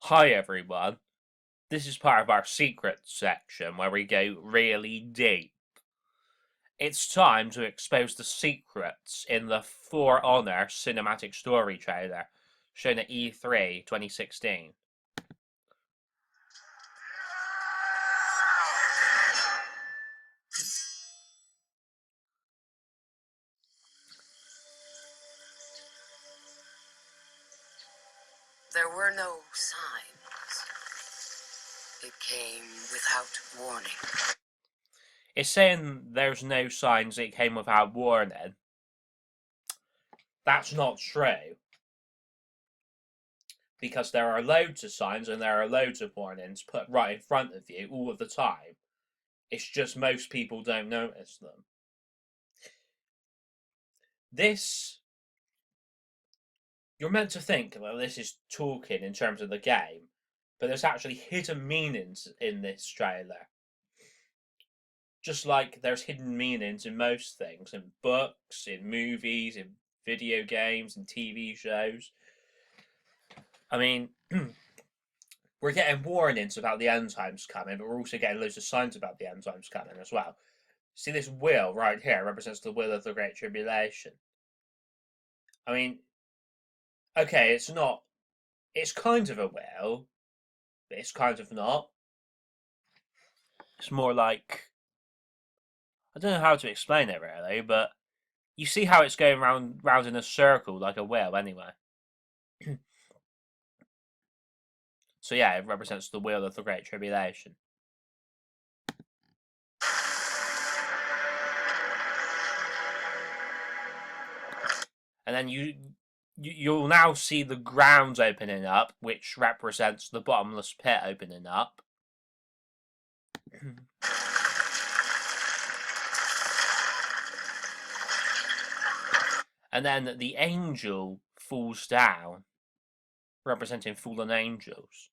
Hi everyone, this is part of our secrets section where we go really deep. It's time to expose the secrets in the For Honor cinematic story trailer shown at E3 2016. There were no signs. It came without warning. It's saying there's no signs it came without warning. That's not true. Because there are loads of signs and there are loads of warnings put right in front of you all of the time. It's just most people don't notice them. You're meant to think that this is talking in terms of the game, but there's actually hidden meanings in this trailer. Just like there's hidden meanings in most things, in books, in movies, in video games, in TV shows. I mean, we're getting warnings about the end times coming, but we're also getting loads of signs about the end times coming as well. See, this wheel right here represents the wheel of the Great Tribulation. I mean, okay, it's kind of a wheel, but it's kind of not. It's more like, I don't know how to explain it really, but you see how it's going round in a circle like a wheel anyway. So yeah, it represents the wheel of the Great Tribulation. And then you'll now see the ground opening up, which represents the bottomless pit opening up. And then the angel falls down, representing fallen angels.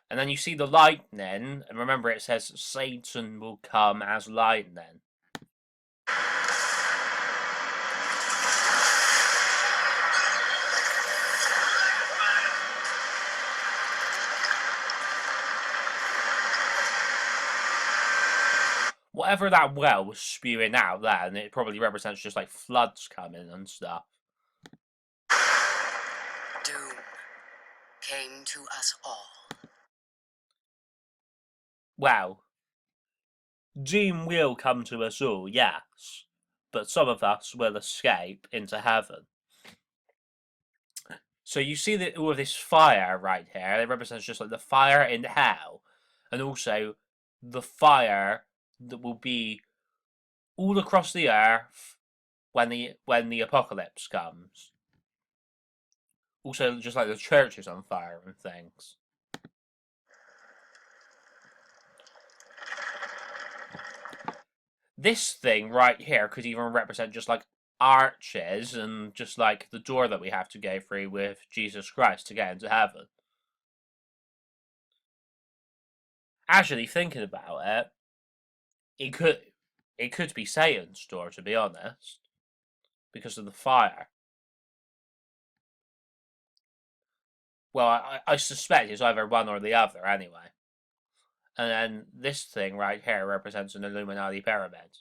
And then you see the lightning, and remember it says Satan will come as lightning. Whatever that well was spewing out there, and it probably represents just like floods coming and stuff. Doom came to us all. Well, doom will come to us all, yes, but some of us will escape into heaven. So you see that all of this fire right here, it represents just like the fire in hell, and also the fire that will be all across the earth when the apocalypse comes. Also, just like the church is on fire and things. This thing right here could even represent just like arches and just like the door that we have to go through with Jesus Christ to get into heaven. Actually, thinking about it, it could be Satan's door, to be honest, because of the fire. Well, I suspect it's either one or the other anyway. And then this thing right here represents an Illuminati pyramid.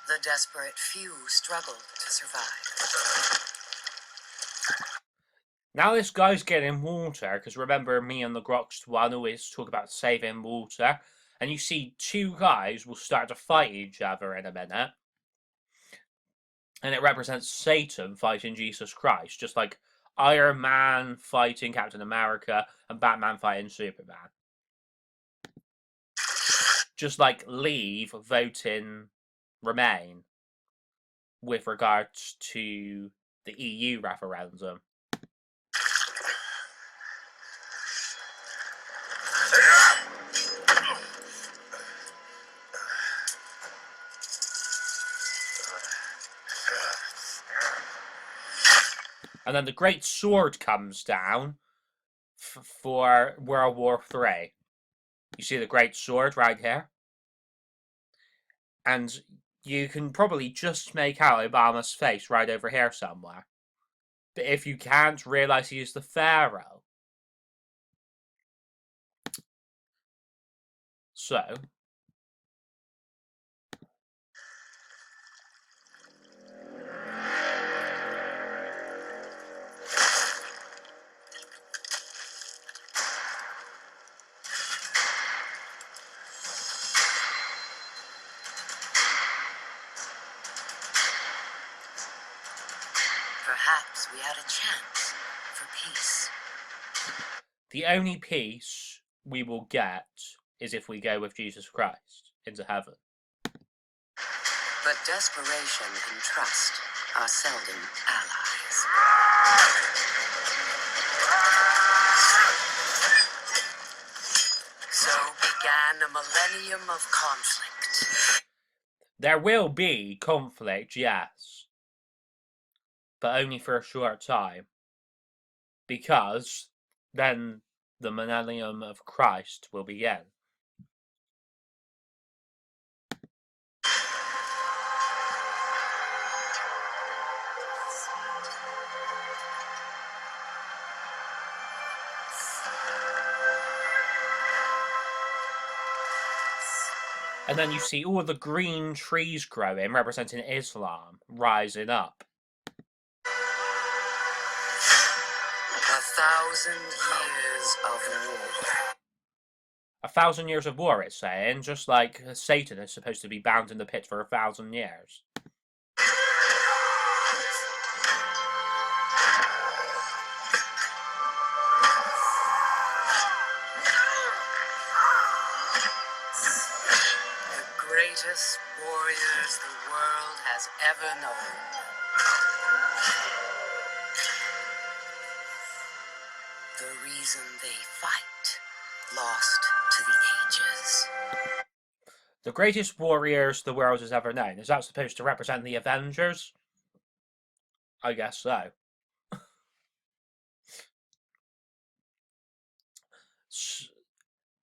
The desperate few struggled to survive. Now this guy's getting water, because remember me and the Groxt one always talk about saving water, and you see two guys will start to fight each other in a minute. And it represents Satan fighting Jesus Christ, just like Iron Man fighting Captain America and Batman fighting Superman. Just like Leave voting Remain with regards to the EU referendum. And then the Great Sword comes down for World War III. You see the Great Sword right here? And you can probably just make out Obama's face right over here somewhere. But if you can't, realise he's the Pharaoh. So, Perhaps we had a chance for peace. the only peace we will get is if we go with Jesus Christ into heaven. But desperation and trust are seldom allies. So began a millennium of conflict. There will be conflict, yes, but only for a short time, because then the millennium of Christ will begin. And then you see all the green trees growing, representing Islam, rising up. 1,000 years of war. 1,000 years of war, it's saying, just like Satan is supposed to be bound in the pit for 1,000 years. The greatest warriors the world has ever known. The reason they fight, lost to the ages. The greatest warriors the world has ever known. Is that supposed to represent the Avengers? I guess so.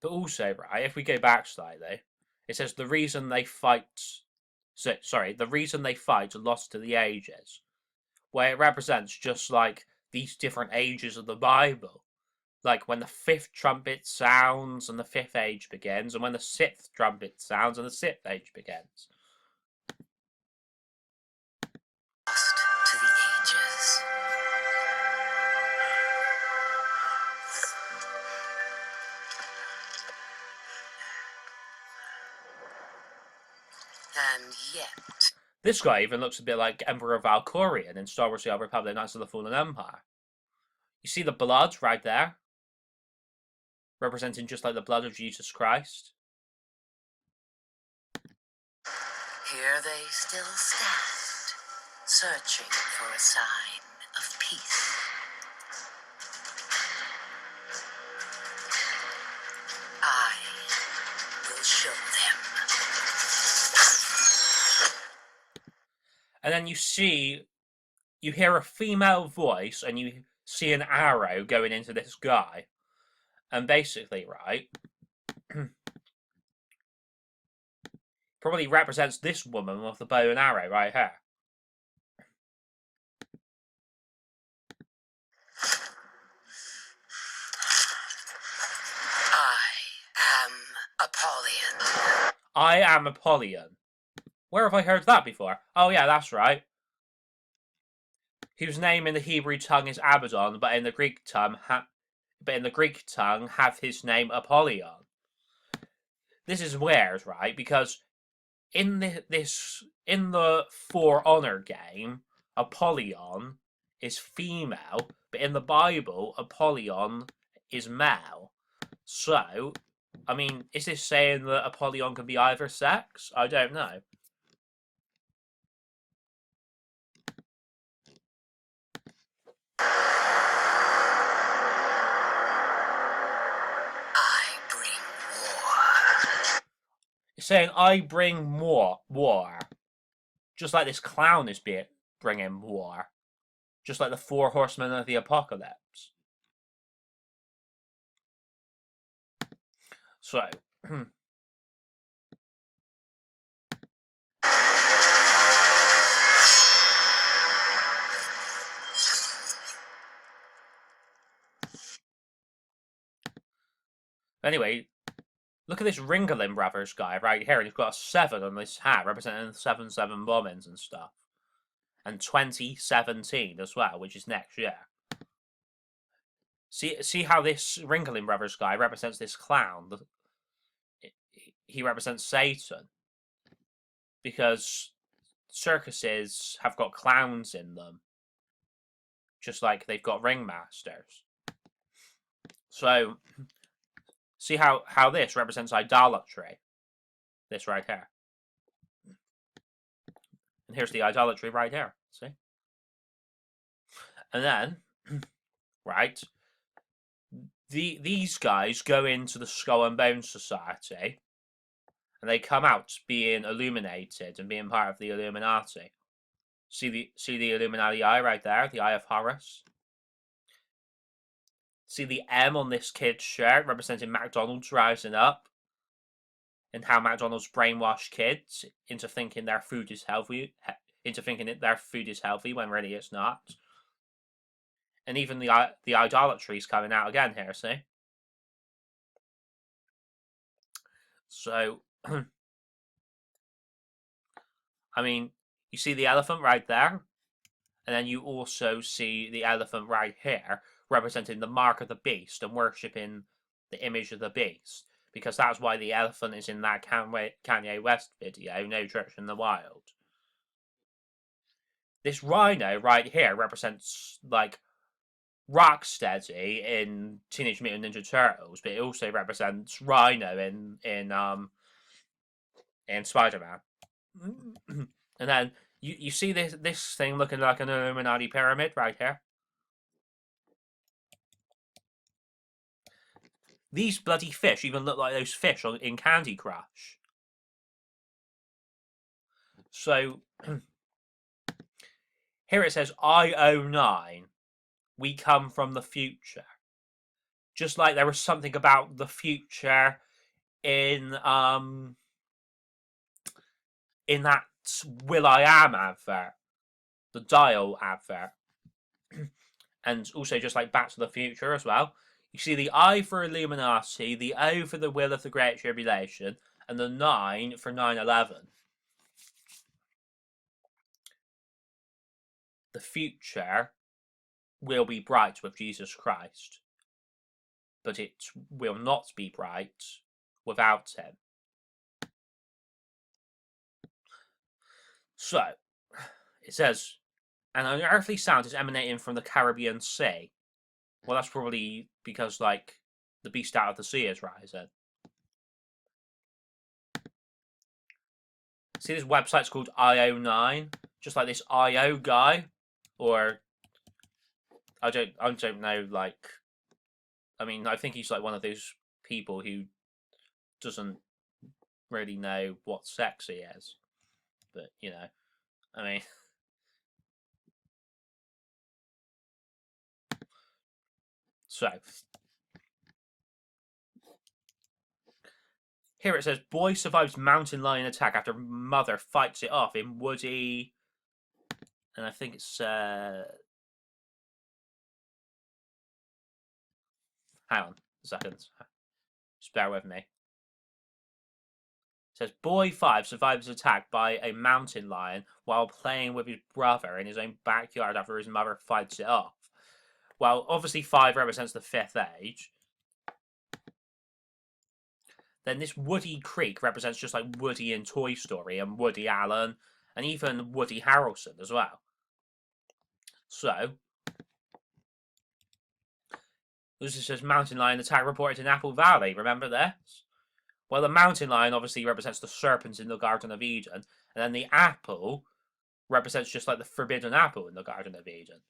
But also, right, if we go back slightly, it says the reason they fight... the reason they fight lost to the ages. Where it represents just like these different ages of the Bible. Like when the 5th trumpet sounds and the 5th age begins, and when the 6th trumpet sounds and the 6th age begins. Lost to the ages. And yet... This guy even looks a bit like Emperor Valkorion in Star Wars The Old Republic Knights of the Fallen Empire. You see the blood right there? Representing just like the blood of Jesus Christ. Here they still stand, searching for a sign of peace. I will show them. And then you hear a female voice and you see an arrow going into this guy. And basically, right, probably represents this woman with the bow and arrow right here. I am Apollyon. I am Apollyon. Where have I heard that before? Oh yeah, that's right. Whose name in the Hebrew tongue is Abaddon, but in the Greek tongue have his name Apollyon. This is weird, right? Because in the For Honor game, Apollyon is female, but in the Bible, Apollyon is male. So, I mean, is this saying that Apollyon can be either sex? I don't know. I bring war. It's saying, I bring war. Just like this clown is bringing war. just like the 4 horsemen of the apocalypse. So, anyway, look at this Ringling Brothers guy right here, and he's got a 7 on this hat, representing 7/7 bombings and stuff. And 2017 as well, which is next year. See how this Ringling Brothers guy represents this clown? He represents Satan. Because circuses have got clowns in them. Just like they've got ringmasters. So, see how this represents idolatry? This right here. And here's the idolatry right here. See? And then, right, these guys go into the Skull and Bones Society, and they come out being illuminated and being part of the Illuminati. See the Illuminati eye right there, the Eye of Horus. See the M on this kid's shirt representing McDonald's rising up, and how McDonald's brainwashed kids into thinking their food is healthy, when really it's not. And even the idolatry is coming out again here. See. So, I mean, you see the elephant right there, and then you also see the elephant right here, representing the mark of the beast and worshipping the image of the beast. Because that's why the elephant is in that Kanye West video, No Church in the Wild. This rhino right here represents, like, Rocksteady in Teenage Mutant Ninja Turtles, but it also represents Rhino in Spider-Man. And then you see this thing looking like an Illuminati pyramid right here. These bloody fish even look like those fish in Candy Crush. So, here it says I09. We come from the future. Just like there was something about the future in that Will.i.am advert, the Dial advert, and also just like Back to the Future as well. You see the I for Illuminati, the O for the Will of the Great Tribulation, and the 9 for 9/11. The future will be bright with Jesus Christ, but it will not be bright without him. So, it says, an unearthly sound is emanating from the Caribbean Sea. Well, that's probably because, like, the beast out of the sea is rising. See, this website's called IO9, just like this IO guy, or I don't know. Like, I mean, I think he's like one of those people who doesn't really know what sex he is, but you know, I mean. So, here it says, boy survives mountain lion attack after mother fights it off in woody, and I think it's, hang on a second, just bear with me. It says, boy 5 survives attack by a mountain lion while playing with his brother in his own backyard after his mother fights it off. Well, obviously 5 represents the 5th age. Then this Woody Creek represents just like Woody in Toy Story and Woody Allen and even Woody Harrelson as well. So, this says mountain lion attack reported in Apple Valley. Remember this? Well, the mountain lion obviously represents the serpent in the Garden of Eden, and then the apple represents just like the forbidden apple in the Garden of Eden.